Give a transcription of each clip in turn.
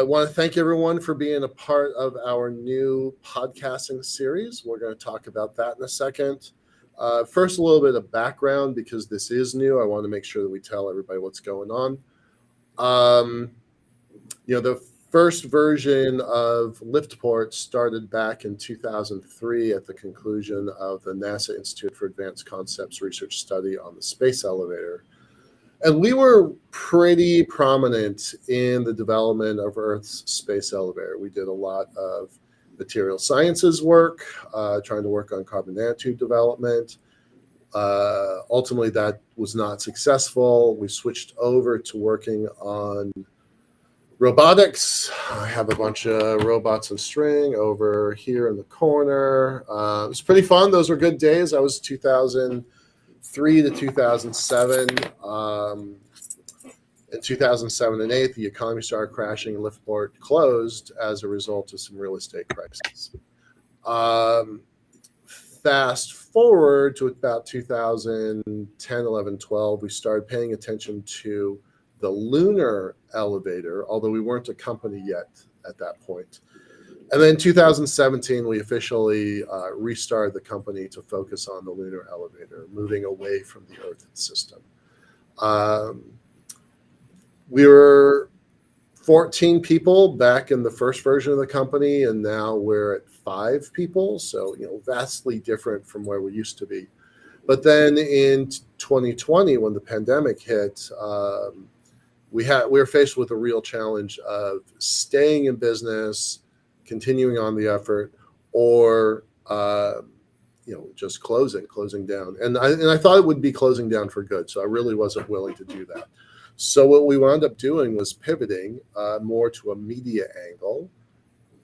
I want to thank everyone for being a part of our new podcasting series. We're going to talk about that in a second. First, a little bit of background because this is new. I want to make sure that we tell everybody what's going on. The first version of LiftPort started back in 2003 at the conclusion of the NASA Institute for Advanced Concepts research study on the space elevator. And we were pretty prominent in the development of Earth's space elevator. We did a lot of material sciences work, trying to work on carbon nanotube development. Ultimately, that was not successful. We switched over to working on robotics. I have a bunch of robots and string over here in the corner. It was pretty fun. Those were good days. I was 2003 to 2007. In 2007 and 2008, the economy started crashing and LiftPort closed as a result of some real estate crises. Fast forward to about 2010, 11, 12, we started paying attention to the lunar elevator, although we weren't a company yet at that point. And then 2017, we officially restarted the company to focus on the lunar elevator, moving away from the Earth system. We were 14 people back in the first version of the company, and now we're at 5 people. So, vastly different from where we used to be. But then in 2020, when the pandemic hit, we were faced with a real challenge of staying in business, continuing on the effort, or just closing down. And I thought it would be closing down for good, so I really wasn't willing to do that. So what we wound up doing was pivoting more to a media angle,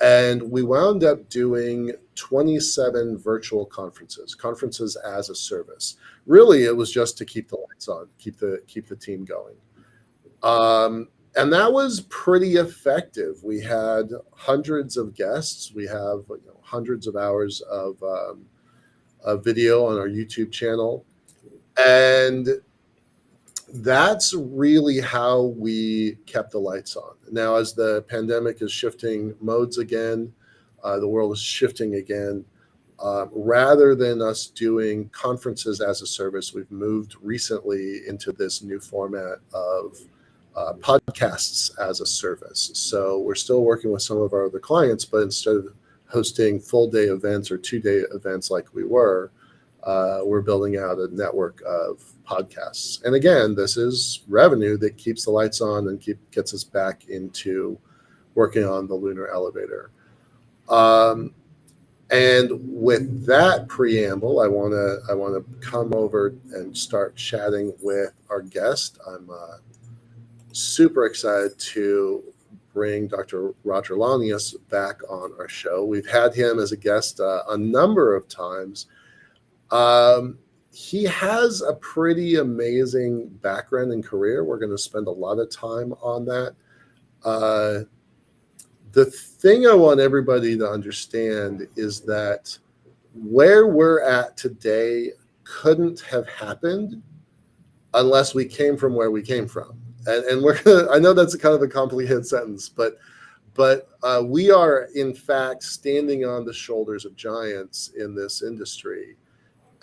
and we wound up doing 27 virtual conferences as a service. Really, it was just to keep the lights on, keep the team going. And that was pretty effective. We had hundreds of guests. We have hundreds of hours of video on our YouTube channel. And that's really how we kept the lights on. Now, as the pandemic is shifting modes again, the world is shifting again. Rather than us doing conferences as a service, we've moved recently into this new format of podcasts as a service. So we're still working with some of our other clients, but instead of hosting full day events or 2-day events like we're building out a network of podcasts. And again, this is revenue that keeps the lights on and gets us back into working on the lunar elevator. And with that preamble, I want to come over and start chatting with our guest. I'm super excited to bring Dr. Roger Launius back on our show. We've had him as a guest a number of times. He has a pretty amazing background and career. We're going to spend a lot of time on that. The thing I want everybody to understand is that where we're at today couldn't have happened unless we came from where we came from. And we're gonna, I know that's kind of a complicated sentence, but we are in fact standing on the shoulders of giants in this industry.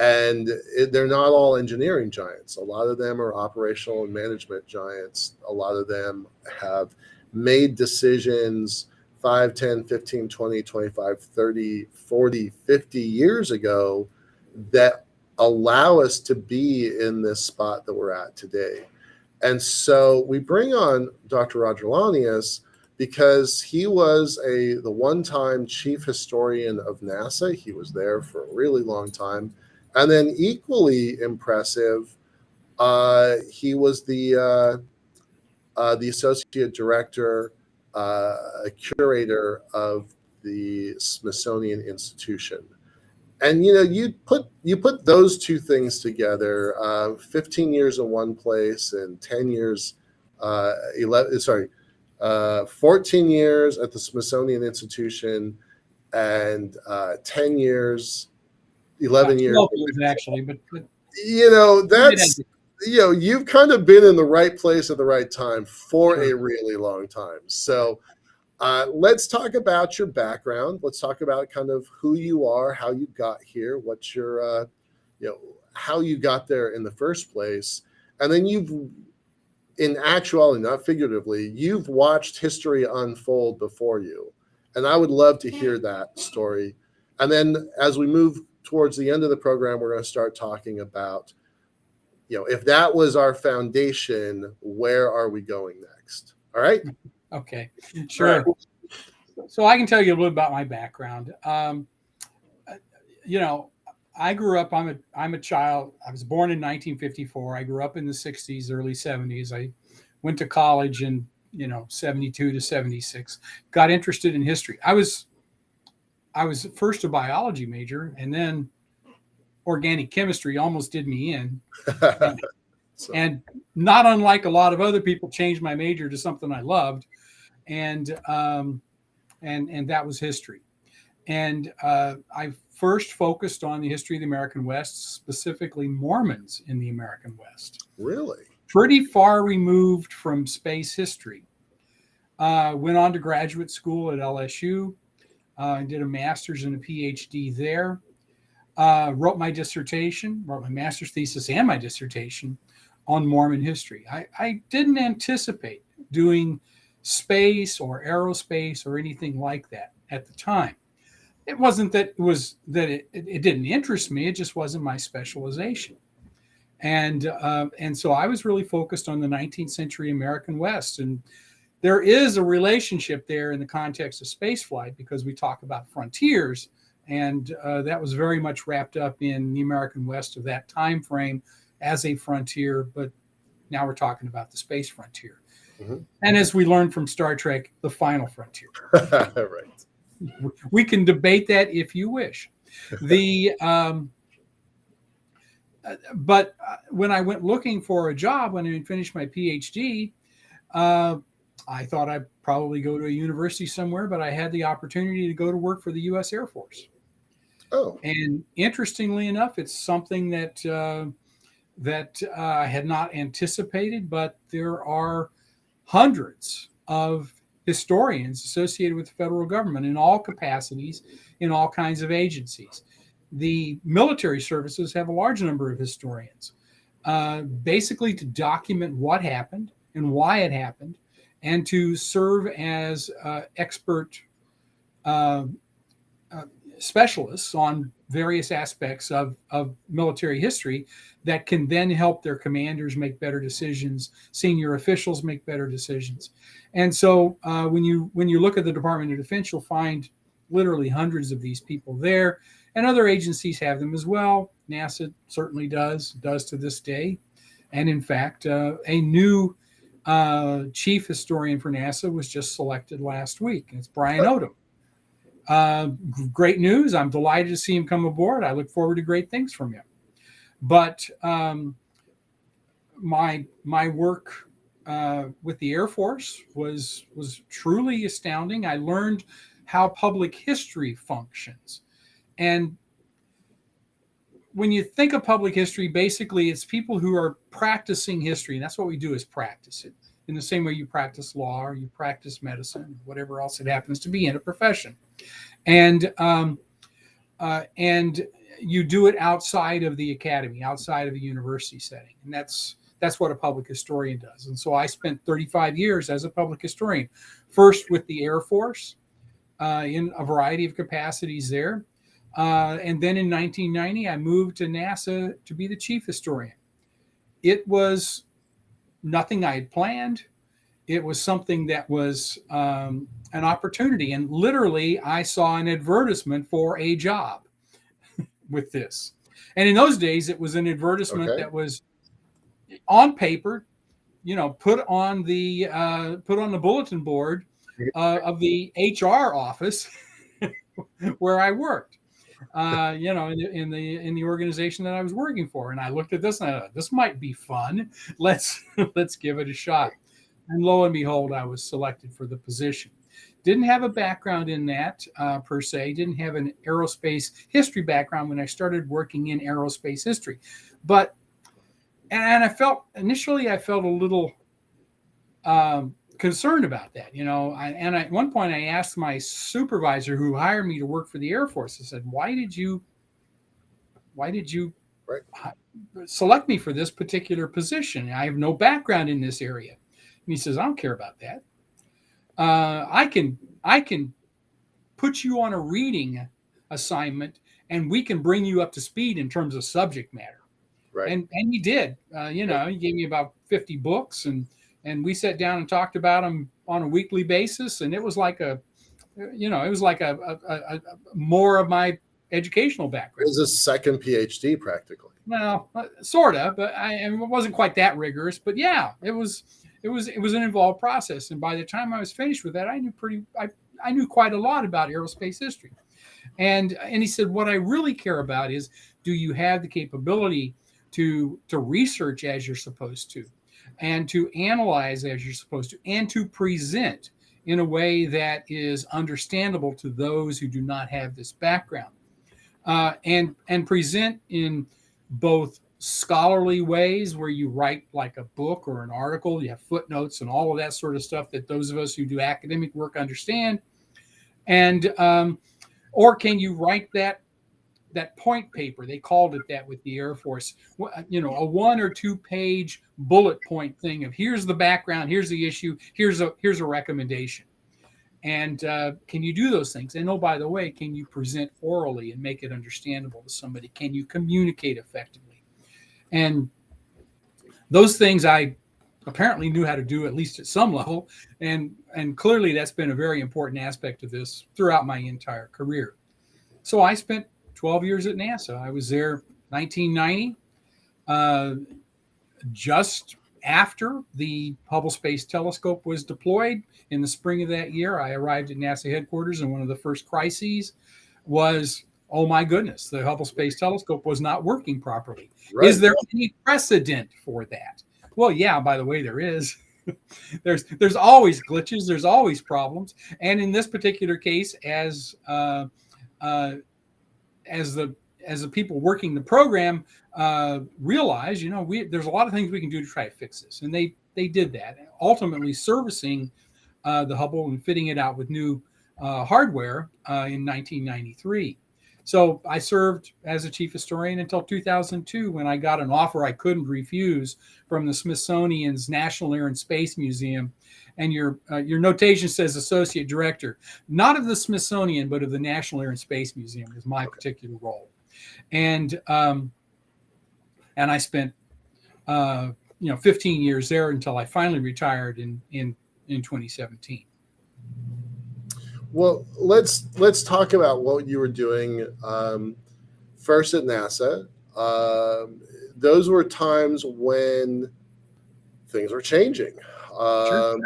And they're not all engineering giants. A lot of them are operational and management giants. A lot of them have made decisions 5, 10, 15, 20, 25, 30, 40, 50 years ago that allow us to be in this spot that we're at today. And so we bring on Dr. Roger Launius because he was the one-time chief historian of NASA. He was there for a really long time. And then equally impressive, he was the associate director, a curator of the Smithsonian Institution. And you put those two things together, 15 years in one place and 10 years, 14 years at the Smithsonian Institution, and 10 years. 11 years actually, but that's you've kind of been in the right place at the right time for a really long time. So Let's talk about your background. Let's talk about kind of who you are, how you got here, what's your, how you got there in the first place. And then in actuality, not figuratively, you've watched history unfold before you. And I would love to hear that story. And then as we move towards the end of the program, we're going to start talking about, if that was our foundation, where are we going next? All right? Okay, sure. Right. So I can tell you a little about my background. I grew up, I'm a child. I was born in 1954. I grew up in the 60s, early 70s. I went to college in, 72 to 76, got interested in history. I was first a biology major, and then organic chemistry almost did me in. And not unlike a lot of other people, changed my major to something I loved. And that was history. And I first focused on the history of the American West, specifically Mormons in the American West. Really? Pretty far removed from space history. Went on to graduate school at LSU. Did a master's and a PhD there. Wrote my master's thesis and my dissertation on Mormon history. I didn't anticipate doing space or aerospace or anything like that at the time. It wasn't that it didn't interest me. It just wasn't my specialization. And so I was really focused on the 19th century American West. And there is a relationship there in the context of spaceflight, because we talk about frontiers, and that was very much wrapped up in the American West of that time frame as a frontier. But now we're talking about the space frontier. Mm-hmm. And as we learned from Star Trek, the final frontier. Right. We can debate that if you wish. But when I went looking for a job, when I finished my PhD, I thought I'd probably go to a university somewhere, but I had the opportunity to go to work for the U.S. Air Force. Oh. And interestingly enough, it's something that I had not anticipated, but there are hundreds of historians associated with the federal government in all capacities, in all kinds of agencies. The military services have a large number of historians, basically to document what happened and why it happened, and to serve as expert specialists on various aspects of military history that can then help their commanders make better decisions, senior officials make better decisions. And so when you look at the Department of Defense, you'll find literally hundreds of these people there, and other agencies have them as well. NASA certainly does to this day. And in fact, a new chief historian for NASA was just selected last week. It's Brian Odom. Great news. I'm delighted to see him come aboard. I look forward to great things from him. But my work with the Air Force was truly astounding. I learned how public history functions. And when you think of public history, basically it's people who are practicing history. And that's what we do, is practice it. In the same way you practice law or you practice medicine, whatever else it happens to be in a profession. And you do it outside of the academy, outside of a university setting. And that's what a public historian does. And so I spent 35 years as a public historian, first with the Air Force in a variety of capacities there. And then in 1990, I moved to NASA to be the chief historian. It was nothing I had planned. It was something that was an opportunity. And literally, I saw an advertisement for a job with this. And in those days, it was an advertisement that was on paper, put on the bulletin board of the HR office where I worked. In the organization that I was working for. And I looked at this and I thought, this might be fun. Let's give it a shot. And lo and behold, I was selected for the position. Didn't have a background in that per se. Didn't have an aerospace history background when I started working in aerospace history. And I felt a little concerned about that. At one point I asked my supervisor who hired me to work for the Air Force, I said, why did you Right. select me for this particular position? I have no background in this area. And he says, I don't care about that. I can put you on a reading assignment and we can bring you up to speed in terms of subject matter. Right. And he did. He gave me about 50 books, and we sat down and talked about them on a weekly basis. And it was like a more of my educational It background. was a second PhD practically. Well, sort of, but it wasn't quite that rigorous. But yeah, it was an involved process. And by the time I was finished with that, I knew quite a lot about aerospace history. And he said, what I really care about is, do you have the capability to research as you're supposed to, and to analyze as you're supposed to, and to present in a way that is understandable to those who do not have this background, and present in both scholarly ways where you write like a book or an article, you have footnotes and all of that sort of stuff that those of us who do academic work understand, and or can you write that point paper? They called it that with the Air Force. A 1 or 2 page bullet point thing of, here's the background, here's the issue, here's a recommendation. And can you do those things? And by the way, can you present orally and make it understandable to somebody? Can you communicate effectively? And those things I apparently knew how to do, at least at some level. And clearly that's been a very important aspect of this throughout my entire career. So I spent 12 years at NASA. I was there 1990, just after the Hubble Space Telescope was deployed in the spring of that year. I arrived at NASA headquarters, and one of the first crises was, oh my goodness, the Hubble Space Telescope was not working properly. Right. Is there any precedent for that? Well, yeah, by the way, there is. There's always glitches, there's always problems. And in this particular case, as the people working the program realized, there's a lot of things we can do to try to fix this. And they did that, ultimately servicing the Hubble and fitting it out with new hardware in 1993. So I served as a chief historian until 2002, when I got an offer I couldn't refuse from the Smithsonian's National Air and Space Museum. And your notation says associate director, not of the Smithsonian, but of the National Air and Space Museum was my particular role. And I spent 15 years there until I finally retired in 2017. Well, let's talk about what you were doing first at NASA. Those were times when things were changing. Sure.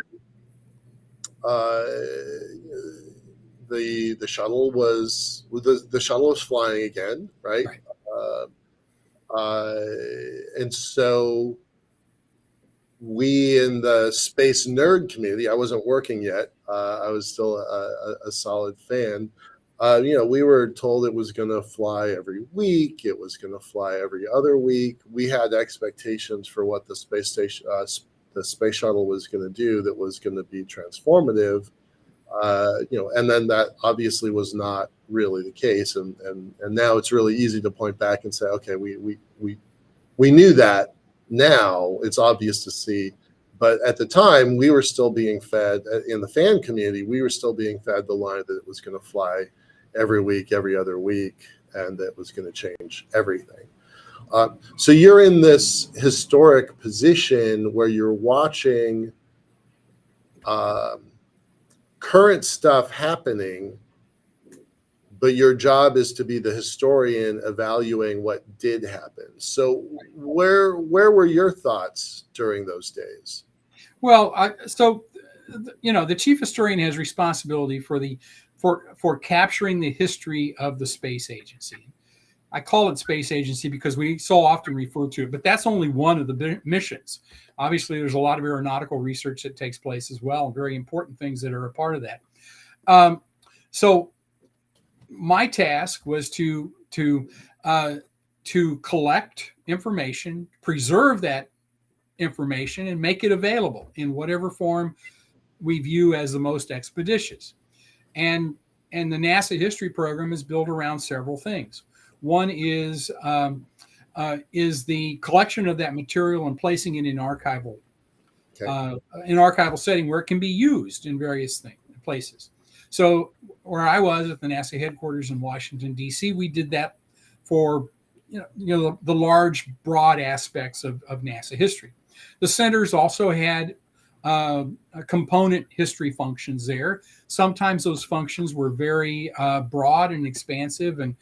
The shuttle was flying again, right? And so we in the space nerd community, I wasn't working yet. I was still a solid fan. We were told it was going to fly every week. It was going to fly every other week. We had expectations for what the space station, the space shuttle was going to do that was going to be transformative. And then that obviously was not really the case. And now it's really easy to point back and say, okay, we knew that. Now it's obvious to see. But at the time, we were still being fed, in the fan community, we were still being fed the line that it was going to fly every week, every other week, and that it was going to change everything. So you're in this historic position where you're watching current stuff happening, but your job is to be the historian evaluating what did happen. So where were your thoughts during those days? Well, the chief historian has responsibility for capturing the history of the space agency. I call it space agency because we so often refer to it, but that's only one of the missions. Obviously, there's a lot of aeronautical research that takes place as well, and very important things that are a part of that. So my task was to collect information, preserve that information, and make it available in whatever form we view as the most expeditious. And the NASA history program is built around several things. One is the collection of that material and placing it in archival setting where it can be used in various places. So where I was at the NASA headquarters in Washington, D.C., we did that for the large, broad aspects of NASA history. The centers also had component history functions there. Sometimes those functions were very broad and expansive and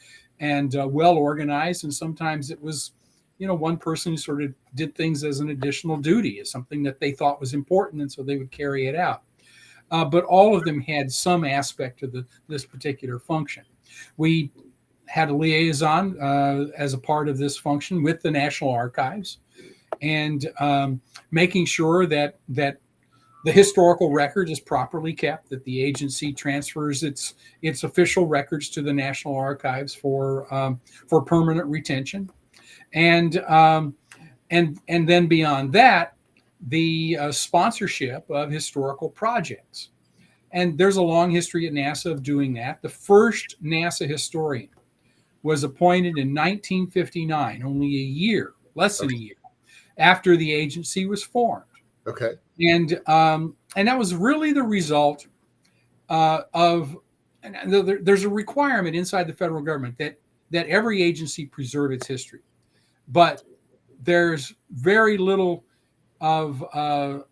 well organized, and sometimes it was one person who sort of did things as an additional duty, as something that they thought was important, and so they would carry it out. But all of them had some aspect of this particular function. We had a liaison as a part of this function with the National Archives, and making sure that the historical record is properly kept, that the agency transfers its official records to the National Archives for permanent retention, and then beyond that, the sponsorship of historical projects. And there's a long history at NASA of doing that. The first NASA historian was appointed in 1959, only less than a year after the agency was formed. Okay. And that was really the result of. And there's a requirement inside the federal government that every agency preserve its history, but there's very little of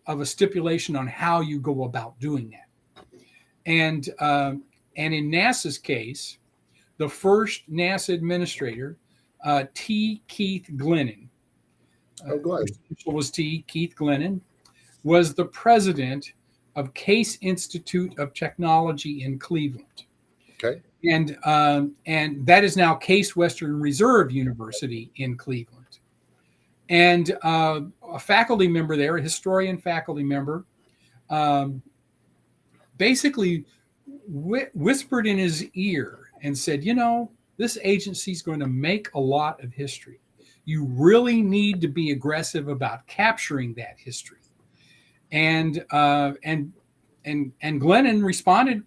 a stipulation on how you go about doing that. And in NASA's case, the first NASA administrator, T. Keith Glennon, was T. Keith Glennon, was the president of Case Institute of Technology in Cleveland. Okay. And that is now Case Western Reserve University in Cleveland. And a faculty member there, a historian faculty member, basically whispered in his ear and said, this agency is going to make a lot of history. You really need to be aggressive about capturing that history. And Glennon responded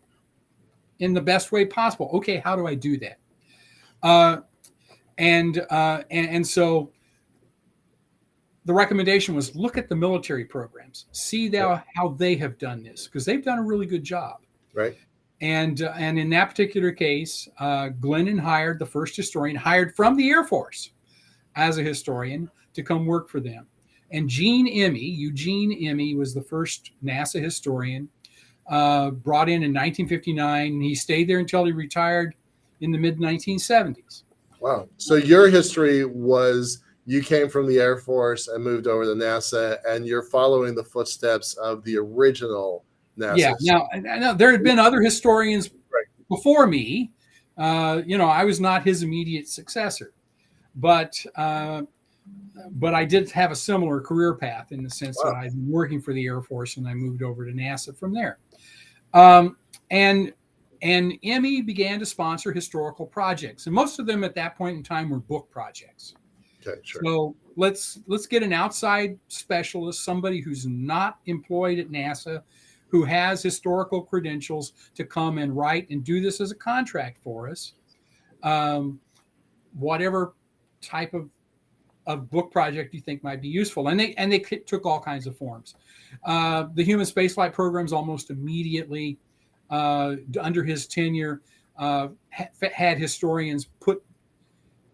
in the best way possible. Okay, how do I do that? And so the recommendation was look at the military programs, see how they have done this, because they've done a really good job. Right. And in that particular case, Glennon hired the first historian, hired from the Air Force as a historian to come work for them. And Eugene Emmy was the first NASA historian, brought in 1959. He stayed there until he retired in the mid-1970s. Wow. So your history was you came from the Air Force and moved over to NASA, and you're following the footsteps of the original NASA. Yeah. Now there had been other historians before me. I was not his immediate successor, but I did have a similar career path in the sense that I've been working for the Air Force and I moved over to NASA from there. And Emmy began to sponsor historical projects, and most of them at that point in time were book projects. Okay, sure. So let's get an outside specialist, somebody who's not employed at NASA, who has historical credentials, to come and write and do this as a contract for us. Whatever type of book project you think might be useful, and they took all kinds of forms. The human spaceflight programs almost immediately, under his tenure, had historians put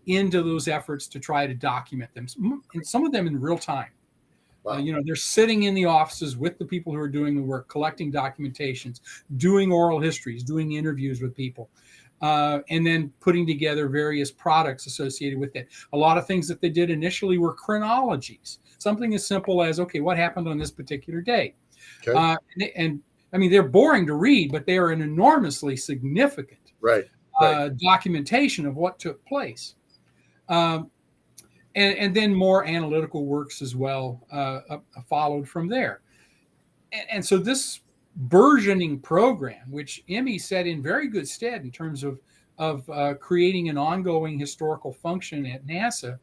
into those efforts to try to document them, and some of them in real time. Wow. They're sitting in the offices with the people who are doing the work, collecting documentations, doing oral histories, doing interviews with people, and then putting together various products associated with it. A lot of things that they did initially were chronologies, something as simple as, okay, what happened on this particular day? Okay. And I mean, they're boring to read, but they are an enormously significant documentation of what took place. And then more analytical works as well followed from there. And so this burgeoning program, which Emmy set in very good stead in terms of creating an ongoing historical function at NASA,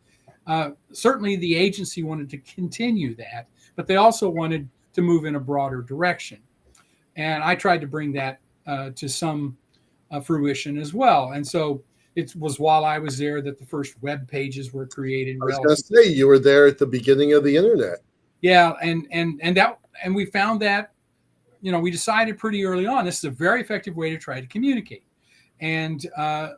certainly the agency wanted to continue that, but they also wanted to move in a broader direction. And I tried to bring that to some fruition as well. And so it was while I was there that the first web pages were created. I was going to say, you were there at the beginning of the internet. Yeah, and we found that, we decided pretty early on this is a very effective way to try to communicate. And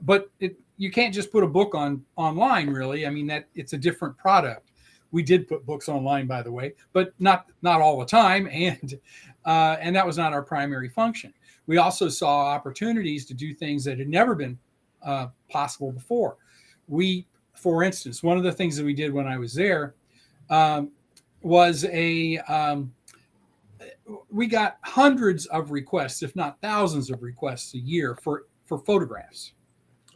but you can't just put a book online, really. I mean, that it's a different product. We did put books online, by the way, but not all the time, and that was not our primary function. We also saw opportunities to do things that had never been possible before. For instance, one of the things that we did when I was there was we got hundreds of requests, if not thousands of requests a year for photographs.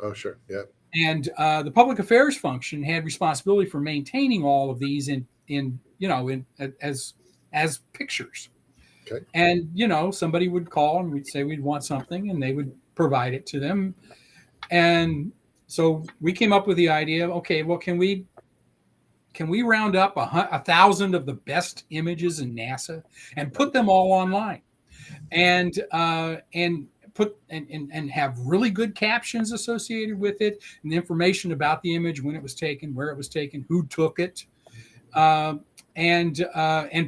Oh, sure. Yeah. And the public affairs function had responsibility for maintaining all of these as pictures. Okay. And somebody would call and we'd say we'd want something, and they would provide it to them. And so we came up with the idea of, okay, well, can we round up 1,000 of the best images in NASA and put them all online, and have really good captions associated with it, and the information about the image, when it was taken, where it was taken, who took it, and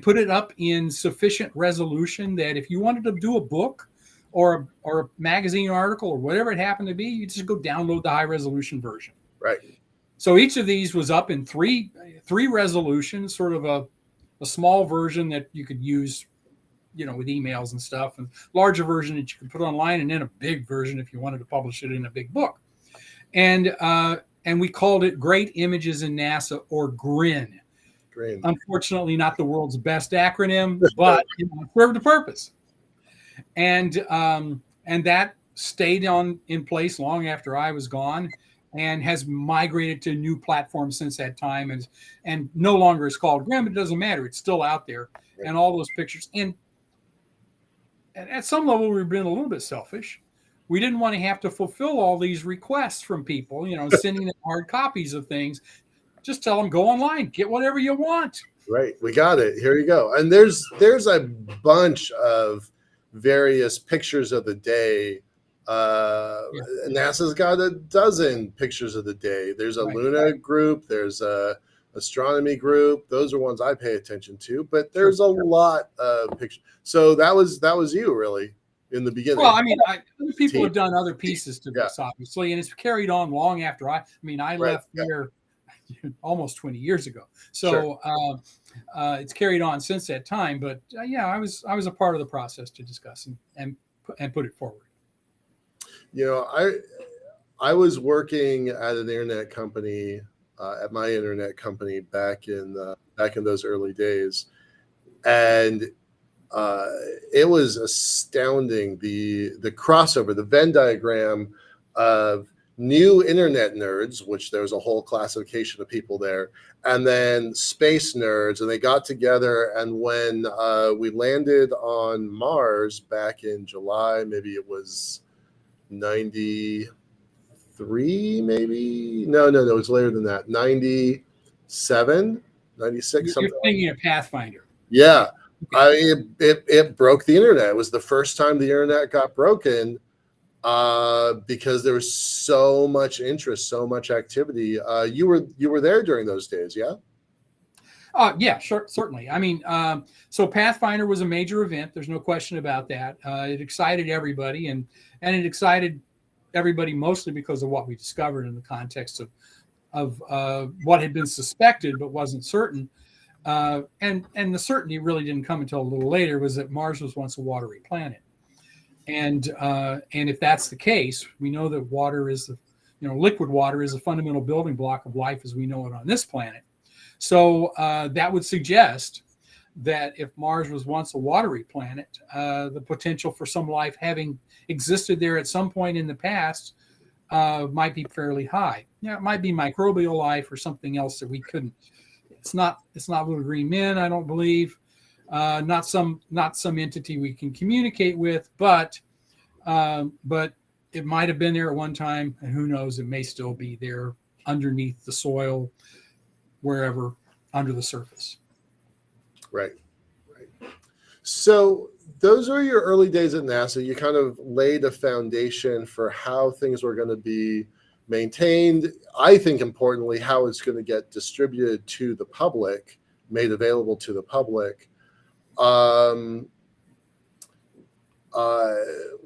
put it up in sufficient resolution that if you wanted to do a book or a magazine article or whatever it happened to be, you just go download the high resolution version. Right. So each of these was up in three resolutions, sort of a small version that you could use, with emails and stuff, and larger version that you could put online, and then a big version if you wanted to publish it in a big book. And we called it Great Images in NASA, or GRIN. Great. Unfortunately, not the world's best acronym, but it served a purpose. And that stayed in place long after I was gone, and has migrated to new platforms since that time, and no longer is called GRIN, but it doesn't matter. It's still out there, right. And all those pictures. And at some level, we've been a little bit selfish. We didn't want to have to fulfill all these requests from people, sending them hard copies of things. Just tell them, go online, get whatever you want. Right. We got it. Here you go. And there's a bunch of various pictures of the day. NASA's got a dozen pictures of the day. There's a Luna group. There's a astronomy group. Those are ones I pay attention to, but there's a lot of pictures. So that was you really in the beginning. Well, I mean, other people have done other pieces to this, obviously, and it's carried on long after I left there almost 20 years ago. So it's carried on since that time. But I was a part of the process to discuss and put it forward. I was working at an internet company, at my internet company back in those early days, and it was astounding the crossover, the Venn diagram of new internet nerds, which there was a whole classification of people there, and then space nerds, and they got together. And when we landed on Mars back in July, maybe it was 93, maybe no, it was later than that, 97, 96. You're thinking of Pathfinder. Yeah. It broke the internet. It was the first time the internet got broken because there was so much interest, so much activity. You were there during those days, yeah? Yeah, sure, certainly. I mean, so Pathfinder was a major event. There's no question about that. It excited everybody, and it excited everybody mostly because of what we discovered in the context of what had been suspected but wasn't certain. And the certainty really didn't come until a little later, was that Mars was once a watery planet. And if that's the case, we know that water is liquid water is a fundamental building block of life as we know it on this planet. So that would suggest that if Mars was once a watery planet, the potential for some life having existed there at some point in the past might be fairly high. Yeah, it might be microbial life or something else that we couldn't. It's not little green men, I don't believe. Not some entity we can communicate with, but it might have been there at one time, and who knows, it may still be there underneath the soil, wherever under the surface. Right. So those are your early days at NASA. You kind of laid a foundation for how things were going to be maintained. I think importantly, how it's going to get distributed to the public, made available to the public.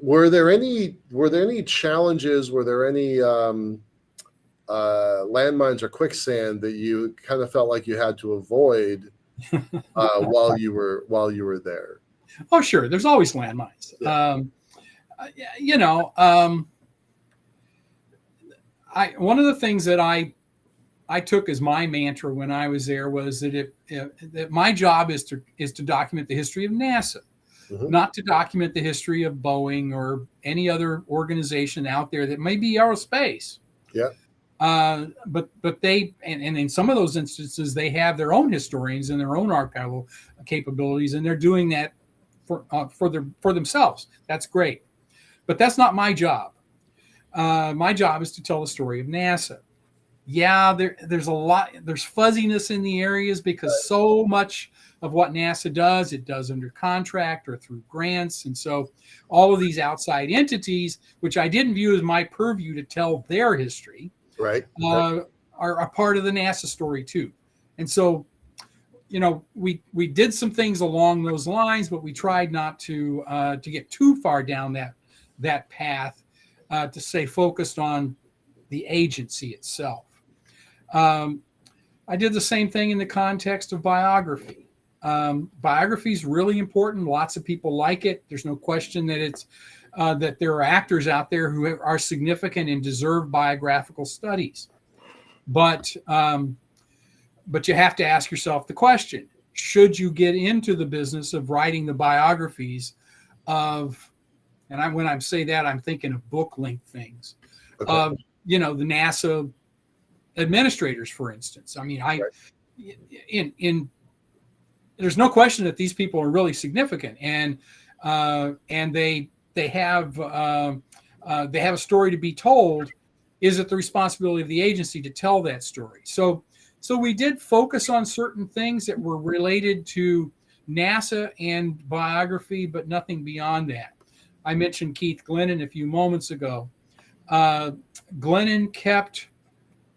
Were there any challenges? Were there any landmines or quicksand that you kind of felt like you had to avoid while you were there? Oh, sure. There's always landmines. Yeah. One of the things that I took as my mantra when I was there was that that my job is to document the history of NASA, not to document the history of Boeing or any other organization out there that may be aerospace. Yeah. But they and in some of those instances they have their own historians and their own archival capabilities, and they're doing that for themselves. That's great, but that's not my job. My job is to tell the story of NASA. Yeah, there's fuzziness in the areas because so much of what NASA does, it does under contract or through grants. And so all of these outside entities, which I didn't view as my purview to tell their history, right, are a part of the NASA story too. And so, we did some things along those lines, but we tried not to get too far down that path, to stay focused on the agency itself. I did the same thing in the context of biography. Biography is really important. Lots of people like it. There's no question that that there are actors out there who are significant and deserve biographical studies. But you have to ask yourself the question: should you get into the business of writing the biographies of? And when I say that, I'm thinking of book length things, of the NASA administrators, for instance. I mean, there's no question that these people are really significant, and they have a story to be told. Is it the responsibility of the agency to tell that story? So we did focus on certain things that were related to NASA and biography, but nothing beyond that. I mentioned Keith Glennon a few moments ago. Glennon kept,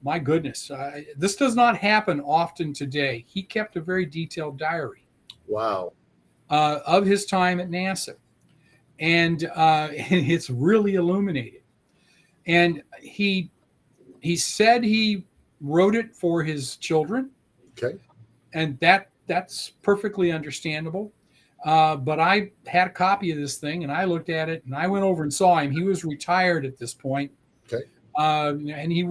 my goodness, this does not happen often today. He kept a very detailed diary. Wow. Of his time at NASA. And it's really illuminating. And he said he wrote it for his children. Okay. And that's perfectly understandable. But I had a copy of this thing, and I looked at it, and I went over and saw him. He was retired at this point. Okay. And he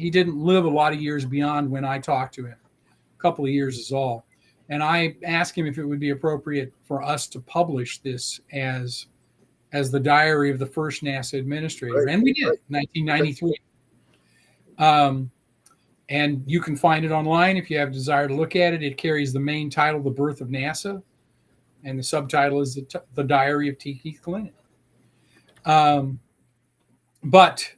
didn't live a lot of years beyond when I talked to him. A couple of years is all. And I asked him if it would be appropriate for us to publish this as the diary of the first NASA administrator. Right. And we did, 1993. And you can find it online if you have a desire to look at it. It carries the main title, The Birth of NASA. And the subtitle is The Diary of T. Keith Glennon. But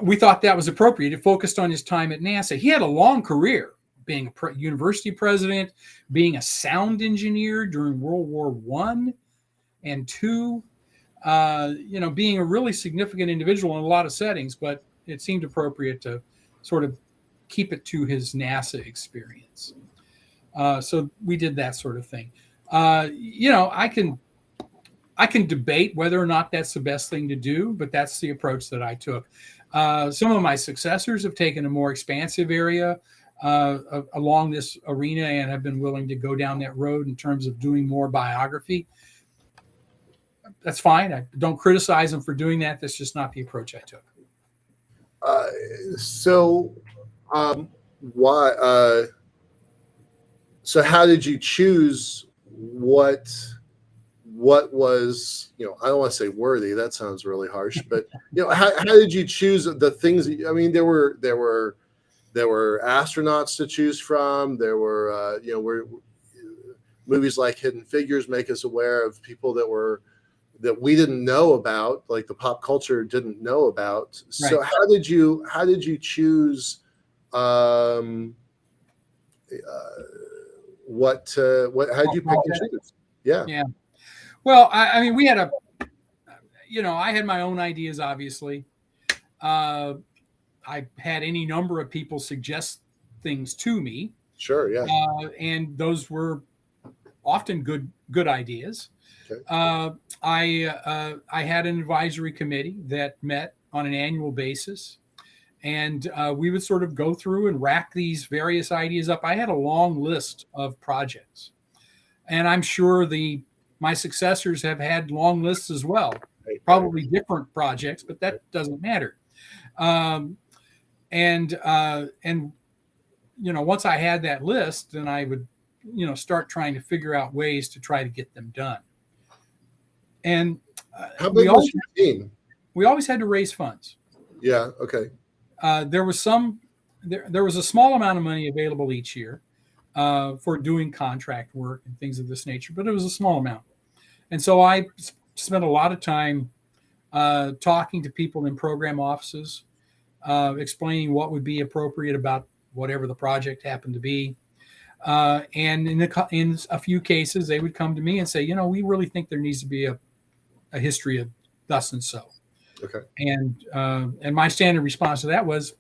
we thought that was appropriate. It focused on his time at NASA. He had a long career, being a university president, being a sound engineer during World War I and II, being a really significant individual in a lot of settings, but it seemed appropriate to sort of keep it to his NASA experience. So we did that sort of thing. I can debate whether or not that's the best thing to do, but that's the approach that I took. Some of my successors have taken a more expansive area along this arena and have been willing to go down that road in terms of doing more biography. That's fine. I don't criticize them for doing that. That's just not the approach I took. Why? So how did you choose what was, I don't want to say worthy, that sounds really harsh, but how did you choose the things there were astronauts to choose from. There were movies like Hidden Figures make us aware of people that we didn't know about, like the pop culture didn't know about. Right. So how did you choose how did you pick and choose? Yeah. Yeah. Well, I mean, we had I had my own ideas, obviously. Uh, I had any number of people suggest things to me, Sure. Yeah. and those were often good ideas. Okay. I had an advisory committee that met on an annual basis, and we would sort of go through and rack these various ideas up. I had a long list of projects, and I'm sure my successors have had long lists as well, Right, probably different projects, but that doesn't matter. Um, and once I had that list, then I would start trying to figure out ways to try to get them done. And how big was your team? We always had to raise funds. Yeah. Okay. There was a small amount of money available each year for doing contract work and things of this nature, but it was a small amount. And so I spent a lot of time talking to people in program offices, explaining what would be appropriate about whatever the project happened to be. And in a few cases, they would come to me and say, we really think there needs to be a history of thus and so. Okay. And my standard response to that was,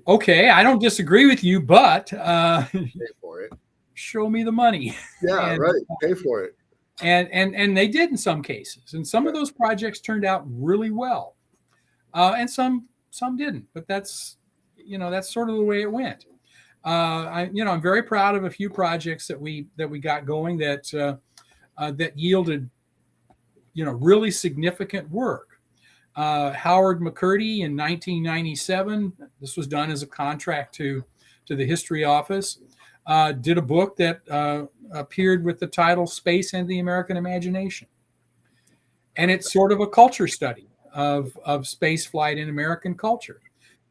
okay, I don't disagree with you, but pay for it. Show me the money. Yeah, right. Pay for it. And they did in some cases. And some of those projects turned out really well. And some didn't. But that's sort of the way it went. I'm very proud of a few projects that we got going that yielded really significant work. Howard McCurdy in 1997, this was done as a contract to the History Office, did a book that appeared with the title Space and the American Imagination. And it's sort of a culture study of space flight in American culture.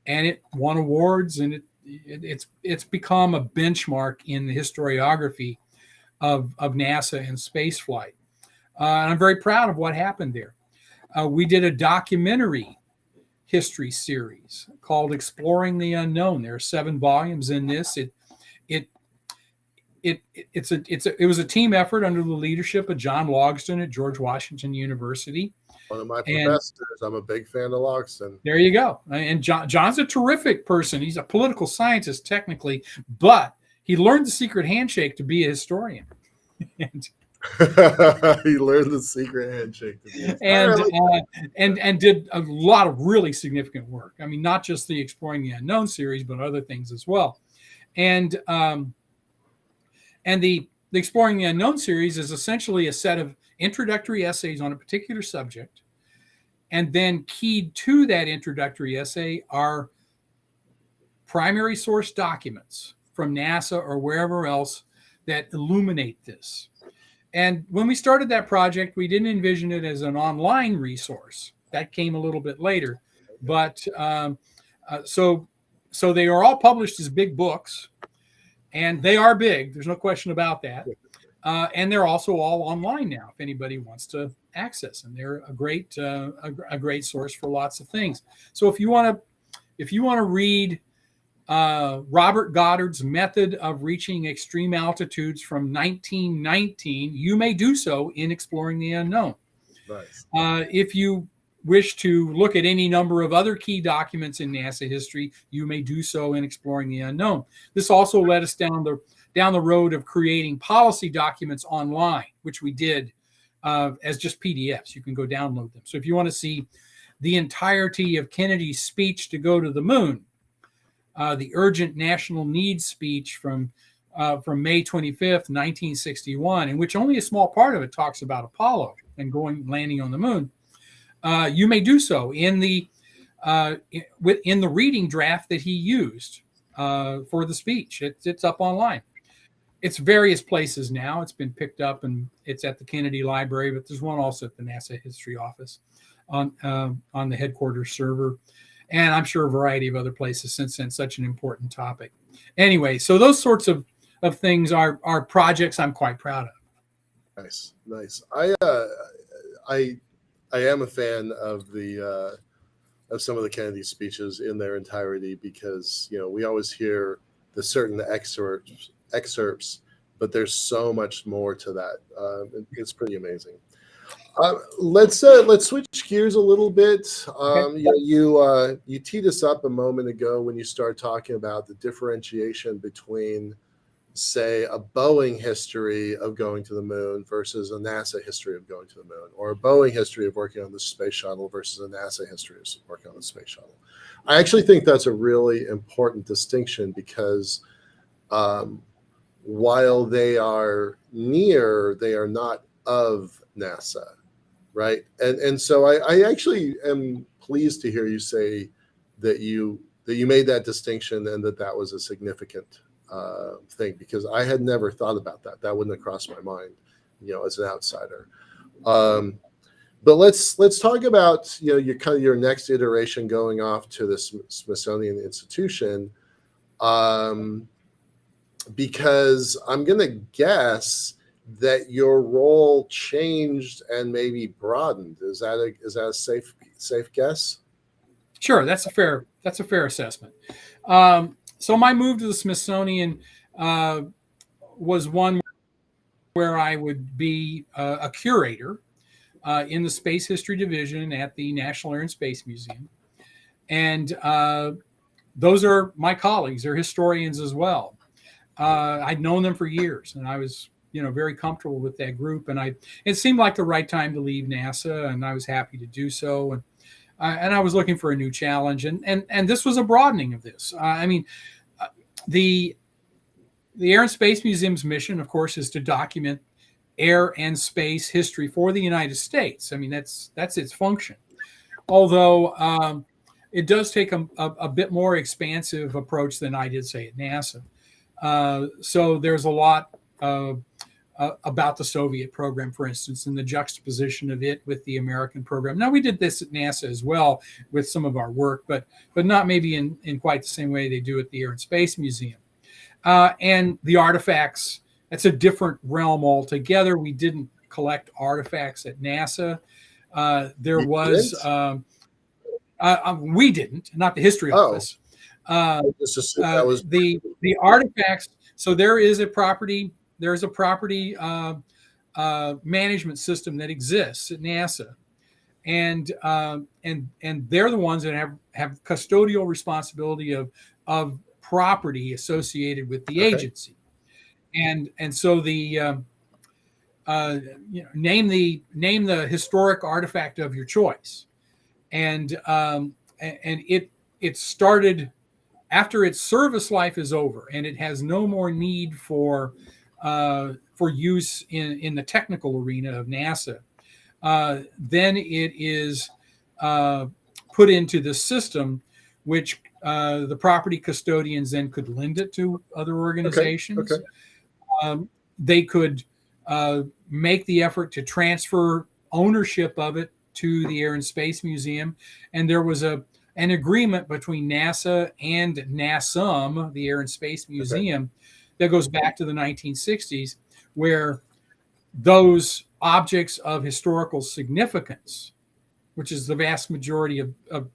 And it won awards, and it's become a benchmark in the historiography of NASA and space flight. And I'm very proud of what happened there. We did a documentary history series called Exploring the Unknown. There are 7 volumes in this. It was a team effort under the leadership of John Logsdon at George Washington University. One of my professors. I'm a big fan of Logsdon. There you go. And John's a terrific person. He's a political scientist technically, but he learned the secret handshake to be a historian. He learned the secret handshake and did a lot of really significant work. I mean, not just the Exploring the Unknown series, but other things as well. And the Exploring the Unknown series is essentially a set of introductory essays on a particular subject, and then keyed to that introductory essay are primary source documents from NASA or wherever else that illuminate this. And when we started that project, we didn't envision it as an online resource. That came a little bit later. But so they are all published as big books, and they are big. There's no question about that. And they're also all online now if anybody wants to access them. They're a great source for lots of things. So if you want to read Robert Goddard's Method of Reaching Extreme Altitudes from 1919, you may do so in Exploring the Unknown. Nice. If you wish to look at any number of other key documents in NASA history, you may do so in Exploring the Unknown. This also led us down the road of creating policy documents online, which we did as just PDFs. You can go download them. So if you want to see the entirety of Kennedy's speech to go to the moon, the urgent national needs speech from May 25th, 1961, in which only a small part of it talks about Apollo and landing on the moon, you may do so in the reading draft that he used for the speech. It's up online. It's various places now. It's been picked up, and it's at the Kennedy Library, but there's one also at the NASA History Office on the headquarters server. And I'm sure a variety of other places since then. Such an important topic. Anyway, so those sorts of things are projects I'm quite proud of. Nice. I am a fan of of some of the Kennedy speeches in their entirety because we always hear the certain excerpts but there's so much more to that. It's pretty amazing. Let's switch gears a little bit. You teed us up a moment ago when you started talking about the differentiation between, say, a Boeing history of going to the moon versus a NASA history of going to the moon, or a Boeing history of working on the space shuttle versus a NASA history of working on the space shuttle. I actually think that's a really important distinction because while they are near, they are not of NASA, right? And so I actually am pleased to hear you say that you made that distinction and that was a significant thing, because I had never thought about that. That wouldn't have crossed my mind, as an outsider. But let's talk about your next iteration going off to the Smithsonian Institution, because I'm going to guess that your role changed and maybe broadened. Is that a safe guess? Sure, that's a fair assessment. So my move to the Smithsonian was one where I would be a curator in the Space History Division at the National Air and Space Museum. And those are my colleagues. They're historians as well. I'd known them for years, and I was very comfortable with that group. And it seemed like the right time to leave NASA, and I was happy to do so. And I was looking for a new challenge, and this was a broadening of this. The Air and Space Museum's mission, of course, is to document air and space history for the United States. I mean, that's its function. Although it does take a bit more expansive approach than I did, say, at NASA. So there's a lot about the Soviet program, for instance, and the juxtaposition of it with the American program. Now, we did this at NASA as well with some of our work, but not maybe in quite the same way they do at the Air and Space Museum. And the artifacts, that's a different realm altogether. We didn't collect artifacts at NASA. We didn't, not the history office. The artifacts. So there's a property management system that exists at NASA, and they're the ones that have custodial responsibility of property associated with the agency, and so the name the historic artifact of your choice, and it started after its service life is over and it has no more need for use in the technical arena of NASA. Then it is put into the system, which the property custodians then could lend it to other organizations. Okay. They could make the effort to transfer ownership of it to the Air and Space Museum. And there was an agreement between NASA and NASM, the Air and Space Museum, that goes back to the 1960s, where those objects of historical significance, which is the vast majority of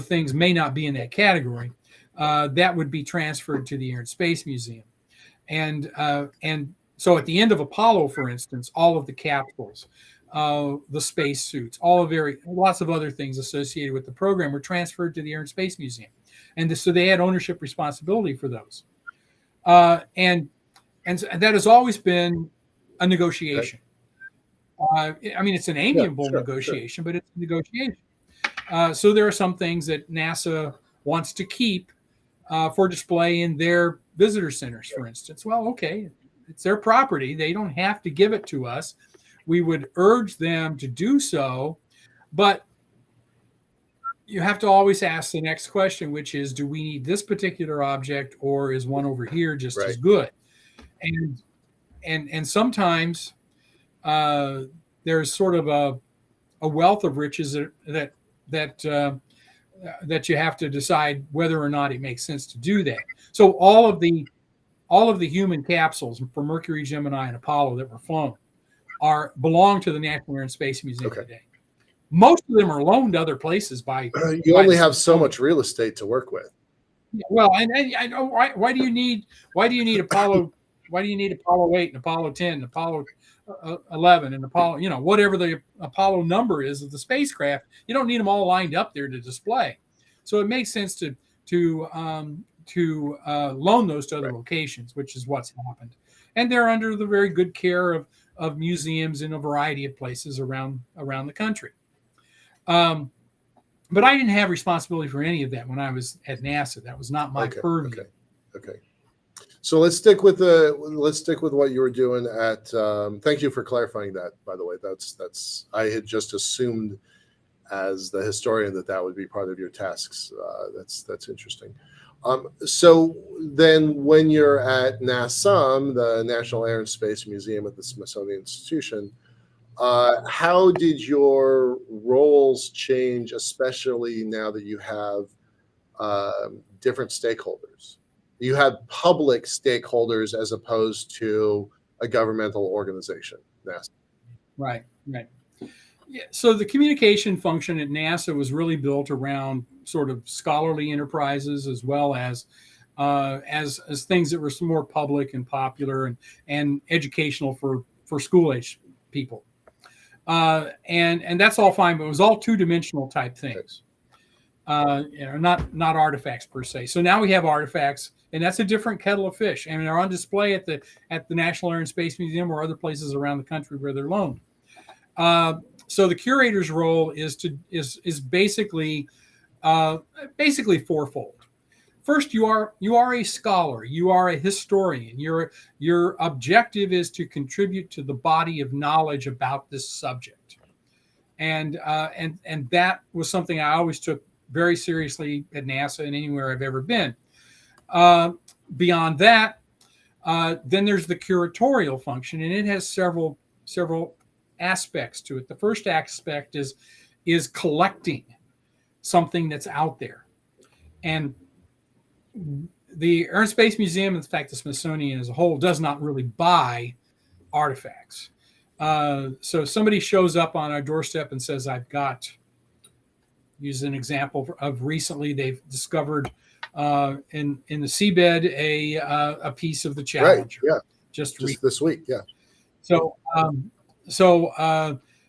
things may not be in that category, that would be transferred to the Air and Space Museum. And so at the end of Apollo, for instance, all of the capsules, the space suits, lots of other things associated with the program were transferred to the Air and Space Museum. And so they had ownership responsibility for those. And that has always been a negotiation. It's an amiable negotiation, but it's a negotiation. So there are some things that NASA wants to keep for display in their visitor centers, for instance. Well, okay, it's their property. They don't have to give it to us. We would urge them to do so, but you have to always ask the next question, which is, do we need this particular object, or is one over here just as good? And sometimes there's sort of a wealth of riches that you have to decide whether or not it makes sense to do that. So all of the human capsules for Mercury, Gemini, and Apollo that were flown belong to the National Air and Space Museum today. Most of them are loaned to other places by. You only have so much real estate to work with. Well, and why do you need Apollo Why do you need Apollo 8 and Apollo 10 and Apollo 11 and Apollo, whatever the Apollo number is of the spacecraft? You don't need them all lined up there to display. So it makes sense to loan those to other locations, which is what's happened. And they're under the very good care of museums in a variety of places around the country. But I didn't have responsibility for any of that when I was at NASA. That was not my purview. Okay. So let's stick with what you were doing at. Thank you for clarifying that. By the way, that's I had just assumed as the historian that would be part of your tasks. That's interesting. So then, when you're at NASM, the National Air and Space Museum at the Smithsonian Institution, how did your roles change, especially now that you have different stakeholders? You have public stakeholders as opposed to a governmental organization, NASA. Right. Yeah, so the communication function at NASA was really built around sort of scholarly enterprises, as well as things that were some more public and popular and educational for school age people. And that's all fine, but it was all two-dimensional type things. Not artifacts per se. So now we have artifacts, and that's a different kettle of fish. And they're on display at the National Air and Space Museum or other places around the country where they're loaned. So the curator's role is basically fourfold. First, you are a scholar. You are a historian. Your objective is to contribute to the body of knowledge about this subject, and that was something I always took very seriously at NASA and anywhere I've ever been. Beyond that, then there's the curatorial function, and it has several aspects to it. The first aspect is collecting something that's out there, and the Air and Space Museum, in fact, the Smithsonian as a whole, does not really buy artifacts. So if somebody shows up on our doorstep and says, "I've got," use an example of recently, they've discovered in the seabed a piece of the Challenger. Right. Yeah. Just this week. Yeah. So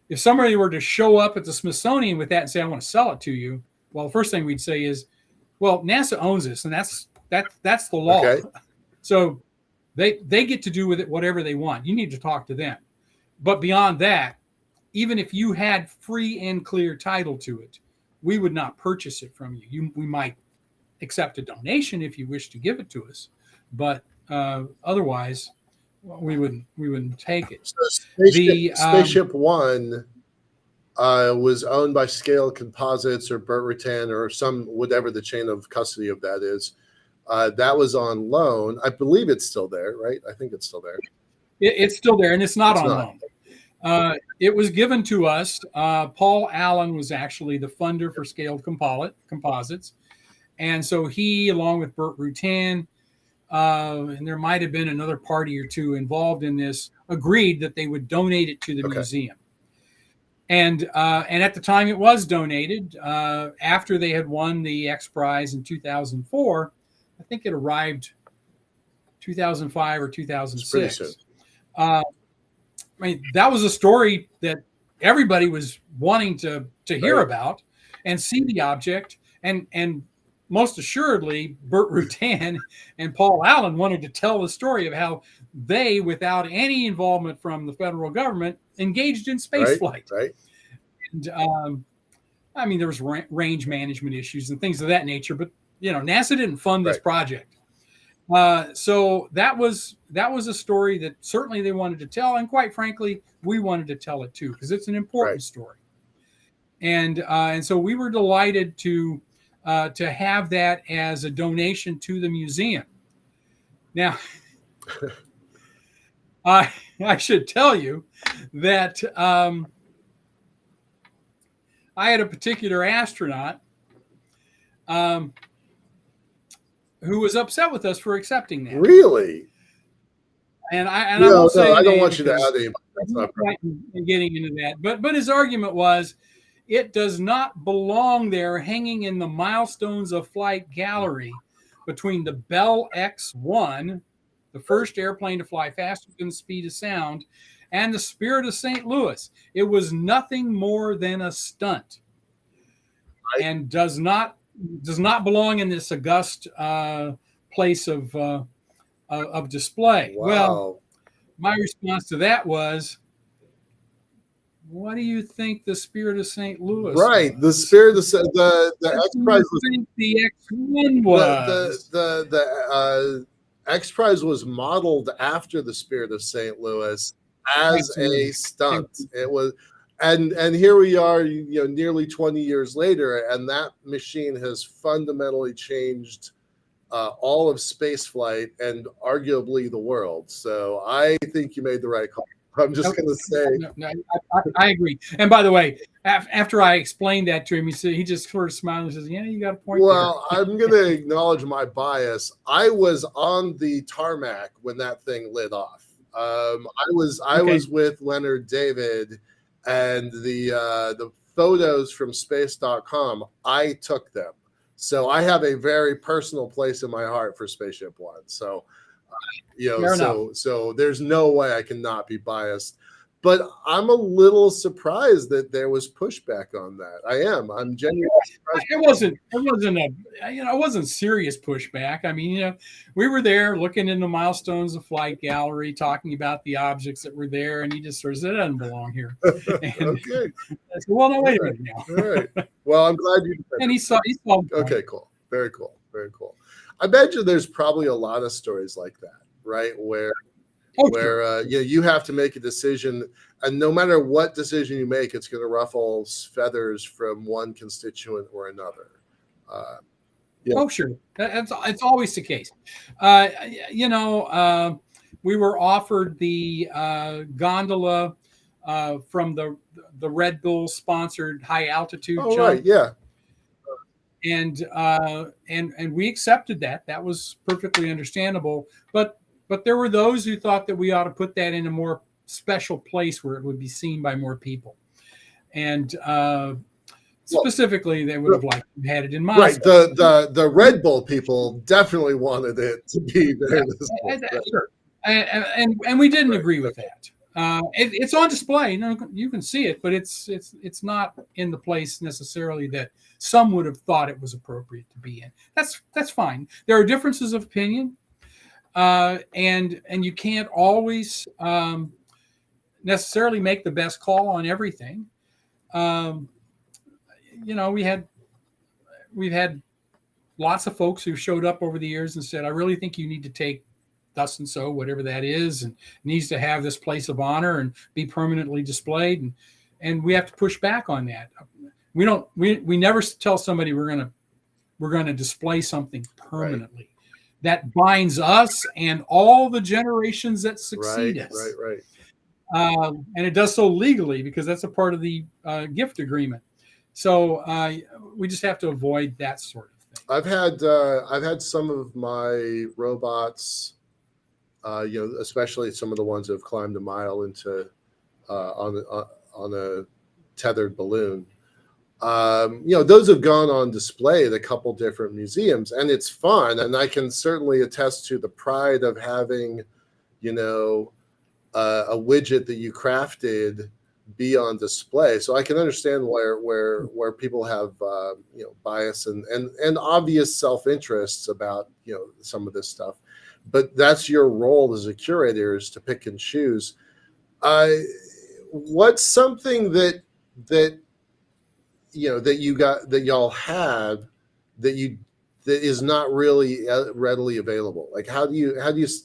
if somebody were to show up at the Smithsonian with that and say, "I want to sell it to you," well, the first thing we'd say is, "Well, NASA owns this, and that's the law." Okay. So they get to do with it whatever they want. You need to talk to them. But beyond that, even if you had free and clear title to it, we would not purchase it from you. We might accept a donation if you wish to give it to us, but otherwise, we wouldn't take it. So Spaceship One was owned by Scale Composites or Burt Rutan or whatever the chain of custody of that is. That was on loan. I believe it's still there, right? I think it's still there. It's still there, and it's not on loan. It was given to us. Paul Allen was actually the funder for Scaled Composites. And so he, along with Burt Rutan, and there might have been another party or two involved in this, agreed that they would donate it to the museum. And at the time it was donated, after they had won the X Prize in 2004, I think it arrived 2005 or 2006. I mean, that was a story that everybody was wanting to hear about and see the object. And most assuredly, Burt Rutan and Paul Allen wanted to tell the story of how they, without any involvement from the federal government, engaged in space flight. Right. And I mean, there was range management issues and things of that nature, but NASA didn't fund this project. So that was a story that certainly they wanted to tell, and quite frankly, we wanted to tell it too, because it's an important story. And so we were delighted to have that as a donation to the museum. Now, I should tell you that I had a particular astronaut who was upset with us for accepting that. Really? And I won't say I don't want you to add anybody. That's not right in getting into that. But his argument was, it does not belong there hanging in the Milestones of Flight gallery between the Bell X-1 the first airplane to fly faster than the speed of sound, and the Spirit of St. Louis. It was nothing more than a stunt, and does not belong in this august place of display. Wow. Well, my response to that was, what do you think the Spirit of St. Louis Right, was? the Spirit of the X Prize was think the X1 was. the X Prize was modeled after the Spirit of St. Louis as Absolutely. a stunt. It was, and here we are, nearly 20 years later, and that machine has fundamentally changed all of space flight and arguably the world. So I think you made the right call. I'm just going to say. No, I agree. And by the way, after I explained that to him, he just sort of smiled and says, "Yeah, you got a point." Well, there. I'm going to acknowledge my bias. I was on the tarmac when that thing lit off. I was with Leonard David, and the photos from space.com, I took them. So I have a very personal place in my heart for Spaceship One. So, so there's no way I can not be biased. But I'm a little surprised that there was pushback on that. I'm genuinely surprised. It wasn't serious pushback. I mean, we were there looking in the milestones of flight gallery, talking about the objects that were there, and he just sort of said, "It doesn't belong here." And Okay. I said, "Well, no, wait a minute now." All right. Well, I'm glad you. And he saw. Okay, cool. Very cool. Very cool. I bet you there's probably a lot of stories like that, right? Where you have to make a decision, and no matter what decision you make, it's going to ruffle feathers from one constituent or another. Oh, sure. It's always the case. We were offered the gondola from the Red Bull sponsored high altitude jump. Right, yeah. And we accepted that. That was perfectly understandable. But there were those who thought that we ought to put that in a more special place where it would be seen by more people. And specifically, they would have liked to have had it in Moscow. Right. The Red Bull people definitely wanted it to be there. Sure. And we didn't agree with that. It's on display. You can see it, but it's not in the place necessarily that some would have thought it was appropriate to be in. That's fine. There are differences of opinion. And you can't always necessarily make the best call on everything. We've had lots of folks who showed up over the years and said, "I really think you need to take thus and so, whatever that is, and needs to have this place of honor and be permanently displayed." And we have to push back on that. We never tell somebody we're going to display something permanently. Right. That binds us and all the generations that succeed us. Right. And it does so legally because that's a part of the gift agreement. So we just have to avoid that sort of thing. I've had some of my robots, especially some of the ones that have climbed a mile into on a tethered balloon. Those have gone on display at a couple different museums, and it's fun. And I can certainly attest to the pride of having, a widget that you crafted be on display. So I can understand where people have, bias and obvious self-interests about, some of this stuff. But that's your role as a curator, is to pick and choose. What's something that y'all have that is not really readily available? Like, how do you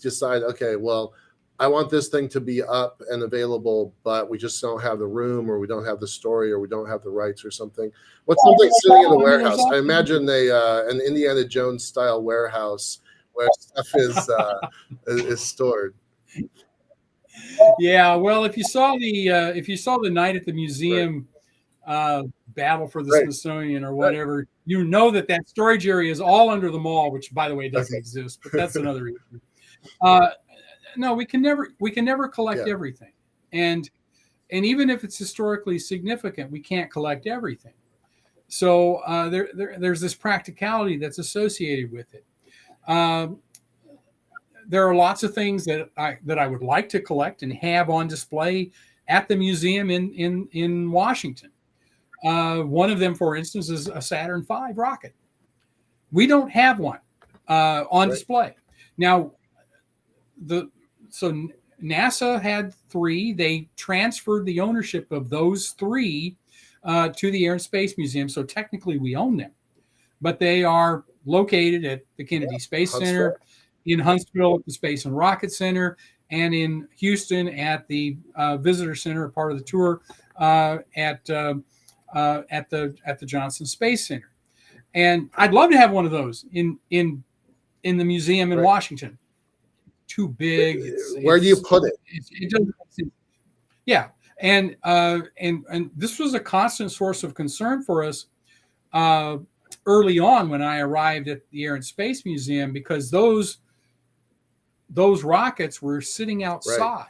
decide, okay, well, I want this thing to be up and available, but we just don't have the room, or we don't have the story, or we don't have the rights or something? What's something sitting in a warehouse? I imagine an Indiana Jones style warehouse where stuff is stored. Yeah, well, if you saw the night at the museum, right, battle for the right Smithsonian or whatever, right, you know that storage area is all under the mall, which, by the way, doesn't exist, but that's another issue. No, we can never collect everything, and even if it's historically significant, we can't collect everything. So there's this practicality that's associated with it. there are lots of things that I would like to collect and have on display at the museum in Washington. One of them, for instance, is a Saturn V rocket. We don't have one on display. Now, so NASA had 3. They transferred the ownership of those 3 to the Air and Space Museum. So technically we own them, but they are located at the Kennedy Space Center, in Huntsville at the Space and Rocket Center, and in Houston at the Visitor Center, part of the tour at the Johnson Space Center. And I'd love to have one of those in the museum in Washington. Too big. Where do you put it? It doesn't. Yeah, and this was a constant source of concern for us early on when I arrived at the Air and Space Museum, because those rockets were sitting outside,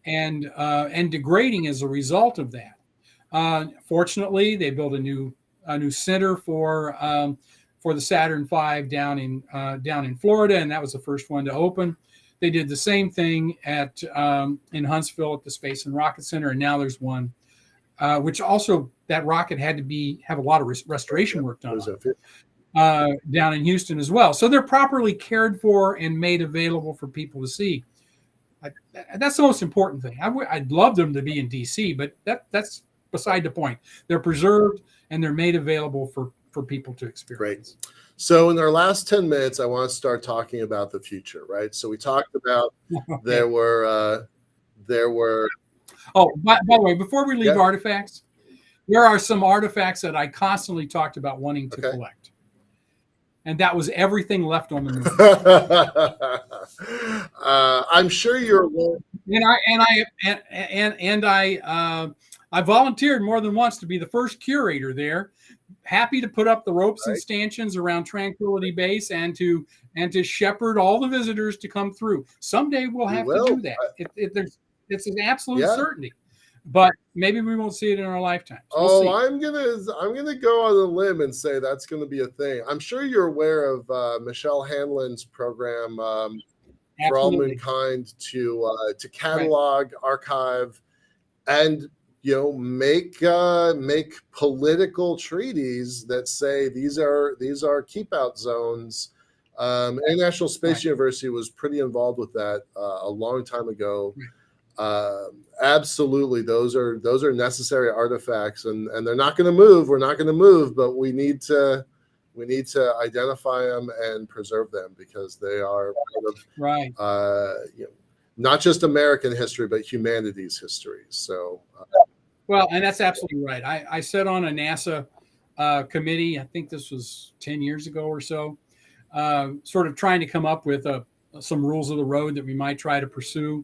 and degrading as a result of that. Fortunately, they built a new center for the Saturn V down in Florida, and that was the first one to open. They did the same thing in Huntsville at the Space and Rocket Center, and now there's one, which also that rocket had to have a lot of restoration work done down in Houston as well. So they're properly cared for and made available for people to see. That's the most important thing. I'd love them to be in DC, but that's beside the point. They're preserved and they're made available for people to experience. Great. So in our last 10 minutes, I want to start talking about the future, right? So we talked about there were. Oh, by the way, before we leave artifacts, there are some artifacts that I constantly talked about wanting to collect, and that was everything left on the moon. I'm sure you're. I volunteered more than once to be the first curator there. Happy to put up the ropes and stanchions around Tranquility Base and to shepherd all the visitors to come through. Someday we'll have to do that. It's an absolute certainty, but maybe we won't see it in our lifetime. So we'll I'm gonna go on a limb and say that's going to be a thing. I'm sure you're aware of Michelle Hanlon's program for all mankind to catalog, archive, and make political treaties that say these are keep out zones. International Space University was pretty involved with that a long time ago. Absolutely, those are necessary artifacts, and they're not going to move. We're not going to move, but we need to identify them and preserve them, because they are part of not just American history, but humanity's history. So. Well, and that's absolutely right. I sat on a NASA committee, I think this was 10 years ago or so, sort of trying to come up with some rules of the road that we might try to pursue.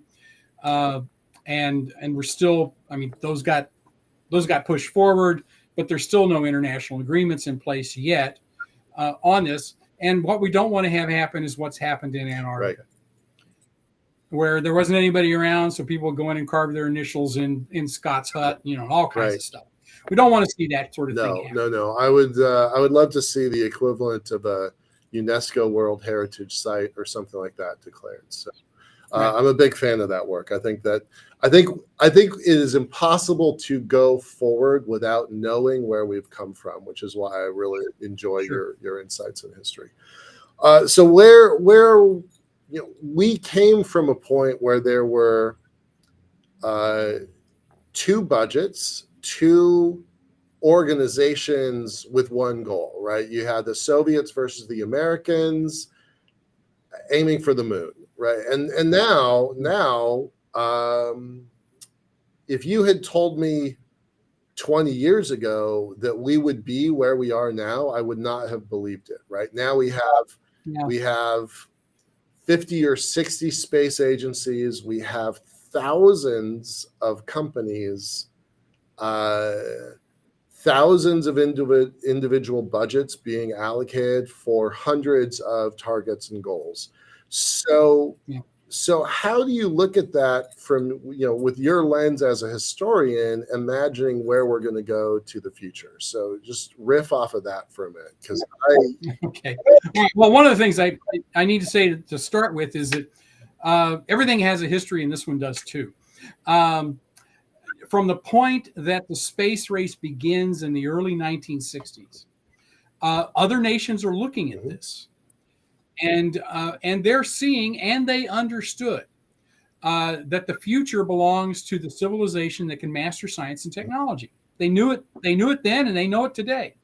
And we're still, those got pushed forward, but there's still no international agreements in place yet on this. And what we don't want to have happen is what's happened in Antarctica. Where there wasn't anybody around, so people would go in and carve their initials in Scott's hut, all kinds of stuff. We don't want to see that sort of thing happen. No. I would love to see the equivalent of a UNESCO World Heritage Site or something like that declared. So I'm a big fan of that work. I think it is impossible to go forward without knowing where we've come from, which is why I really enjoy your insights in history. So where we came from a point where there were 2 budgets, 2 organizations with one goal, right? You had the Soviets versus the Americans aiming for the moon, right? And now, if you had told me 20 years ago that we would be where we are now, I would not have believed it, right? Now we have 50 or 60 space agencies. We have thousands of companies, thousands of individual budgets being allocated for hundreds of targets and goals. So So how do you look at that from, with your lens as a historian, imagining where we're going to go to the future? So just riff off of that for a minute, because Okay. All right. Well, one of the things I need to say to start with is that everything has a history, and this one does too. From the point that the space race begins in the early 1960s, other nations are looking at this, and they're seeing, and they understood that the future belongs to the civilization that can master science and technology. They knew it. They knew it then, and they know it today.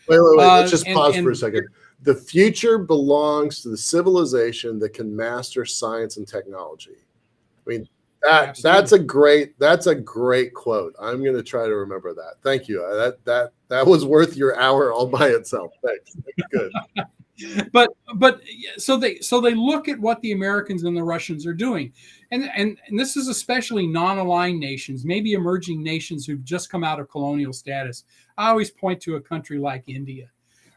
Wait. Let's just pause for a second. The future belongs to the civilization that can master science and technology. I mean, that's a great quote. I'm going to try to remember that. Thank you. That was worth your hour all by itself. Thanks. Good. But so they look at what the Americans and the Russians are doing, and this is especially non-aligned nations, maybe emerging nations who've just come out of colonial status. I always point to a country like India,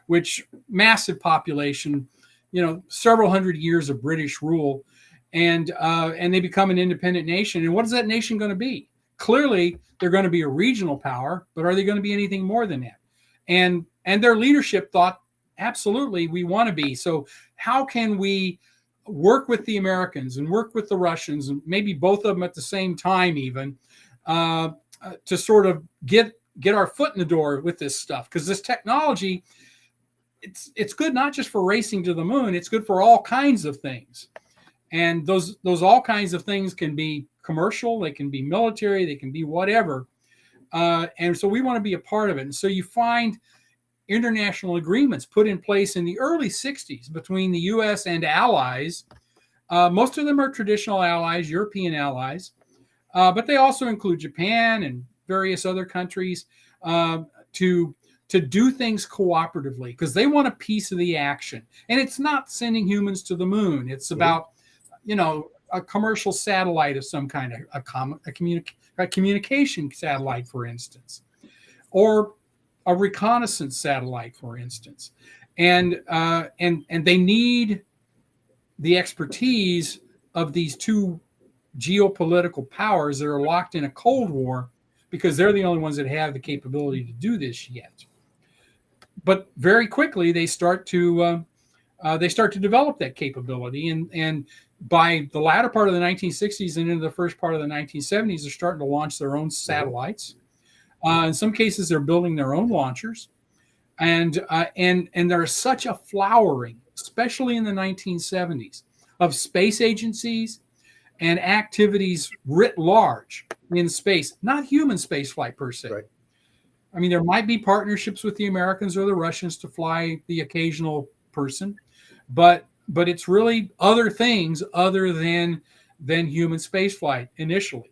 which massive population, several hundred years of British rule, and they become an independent nation. And what is that nation going to be? Clearly, they're going to be a regional power, but are they going to be anything more than that? And their leadership thought, absolutely, we want to be. So how can we work with the Americans and work with the Russians, and maybe both of them at the same time, even to sort of get our foot in the door with this stuff? Because this technology, it's good not just for racing to the moon, it's good for all kinds of things. And those all kinds of things can be commercial, they can be military, they can be whatever. And so we want to be a part of it. And so you find international agreements put in place in the early 60s between the U.S. and allies. Most of them are traditional allies, European allies, but they also include Japan and various other countries to do things cooperatively, because they want a piece of the action. And it's not sending humans to the moon. It's about, a commercial satellite of some kind, a communication satellite, for instance, or a reconnaissance satellite, for instance. And they need the expertise of these two geopolitical powers that are locked in a Cold War, because they're the only ones that have the capability to do this yet. But very quickly they start to develop that capability, and by the latter part of the 1960s and into the first part of the 1970s, they're starting to launch their own satellites. In some cases, they're building their own launchers, and there's such a flowering, especially in the 1970s, of space agencies and activities writ large in space, not human spaceflight per se. Right. I mean, there might be partnerships with the Americans or the Russians to fly the occasional person, but it's really other things other than human spaceflight initially.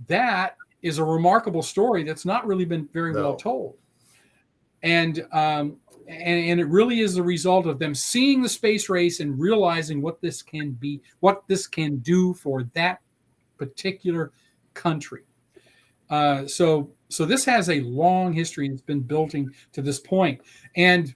That is a remarkable story that's not really been very well told. And it really is a result of them seeing the space race and realizing what this can be, what this can do for that particular country. So this has a long history, and it's been building to this point. And,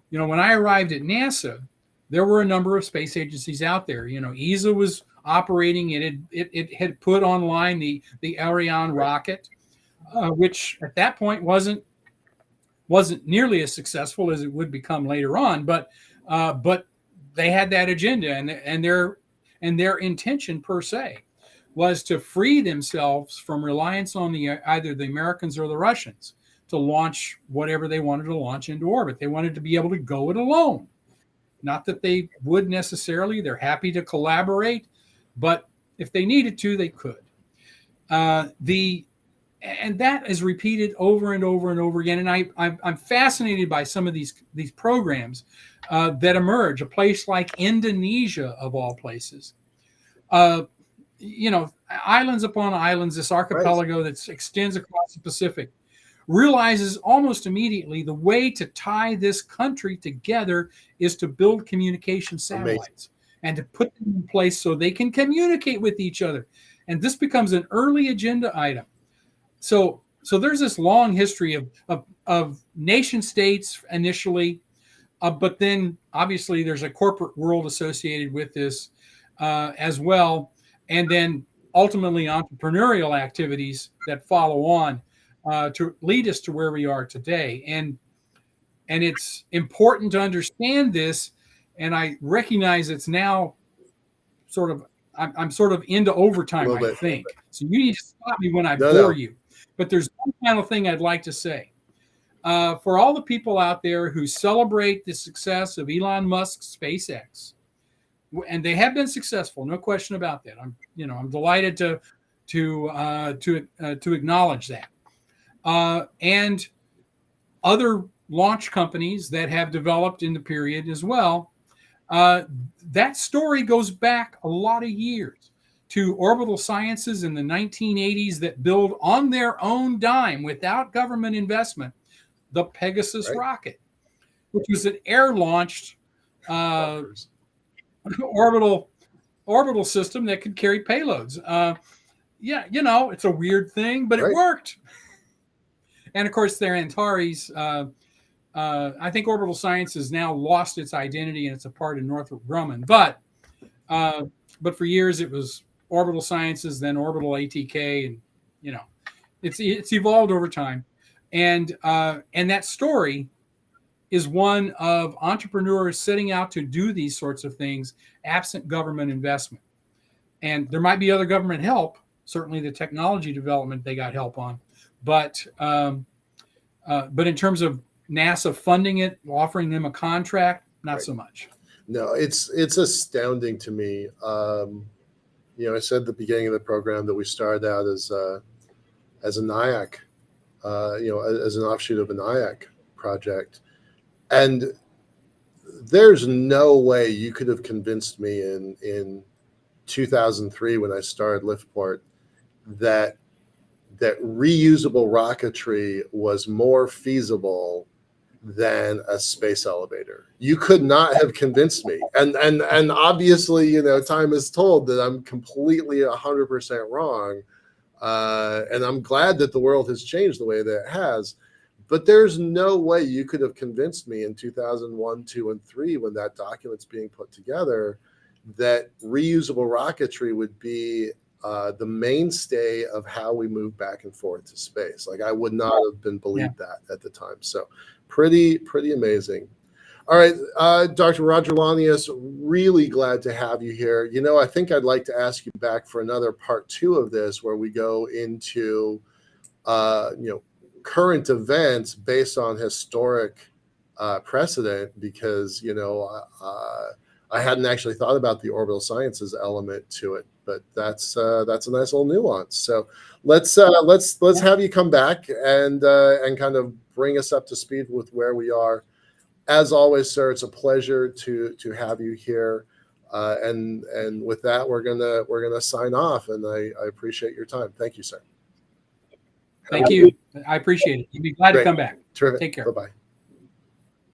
when I arrived at NASA, there were a number of space agencies out there. ESA was operating. It had put online the Ariane rocket, which at that point wasn't nearly as successful as it would become later on. But they had that agenda, and their intention per se was to free themselves from reliance on either the Americans or the Russians to launch whatever they wanted to launch into orbit. They wanted to be able to go it alone. Not that they would necessarily. They're happy to collaborate, but if they needed to, they could. And that is repeated over and over and over again. And I'm fascinated by some of these programs that emerge. A place like Indonesia, of all places, islands upon islands, this archipelago that extends across the Pacific, realizes almost immediately the way to tie this country together is to build communication satellites. Amazing. And to put them in place so they can communicate with each other. And this becomes an early agenda item. So there's this long history of nation states initially, but then obviously there's a corporate world associated with this. as well, and then ultimately entrepreneurial activities that follow on to lead us to where we are today. And it's important to understand this. And I recognize it's now sort of, I'm sort of into overtime, I think. So you need to stop me when I bore you. But there's one final thing I'd like to say. For all the people out there who celebrate the success of Elon Musk's SpaceX, and they have been successful, no question about that. I'm delighted to acknowledge that. And other launch companies that have developed in the period as well. That story goes back a lot of years to Orbital Sciences in the 1980s that build on their own dime without government investment the Pegasus rocket, which was an air-launched orbital system that could carry payloads. It's a weird thing, but it worked. And of course, their Antares. I think Orbital Science has now lost its identity and it's a part of Northrop Grumman. But for years it was Orbital Sciences, then Orbital ATK, and it's evolved over time. And that story is one of entrepreneurs setting out to do these sorts of things absent government investment. And there might be other government help. Certainly the technology development they got help on. But in terms of NASA funding it, offering them a contract, not so much. No, it's astounding to me. I said at the beginning of the program that we started out as a NIAC, as an offshoot of a NIAC project. And there's no way you could have convinced me in 2003 when I started Liftport that reusable rocketry was more feasible than a space elevator. You could not have convinced me. And obviously, time has told that I'm completely 100% wrong. And I'm glad that the world has changed the way that it has. But there's no way you could have convinced me in 2001, 2, and 3 when that document's being put together that reusable rocketry would be the mainstay of how we move back and forth to space. Like I would not have been believed that at the time. So pretty amazing. All right, Dr. Roger Launius, really glad to have you here. I think I'd like to ask you back for another part 2 of this where we go into, current events based on historic precedent, because, I hadn't actually thought about the orbital sciences element to it, but that's a nice little nuance. So let's have you come back and kind of bring us up to speed with where we are. As always, sir, it's a pleasure to have you here. And with that, we're gonna sign off. And I appreciate your time. Thank you, sir. Thank you. I appreciate it. You'd be glad to come back. Terrific. Take care. Bye-bye.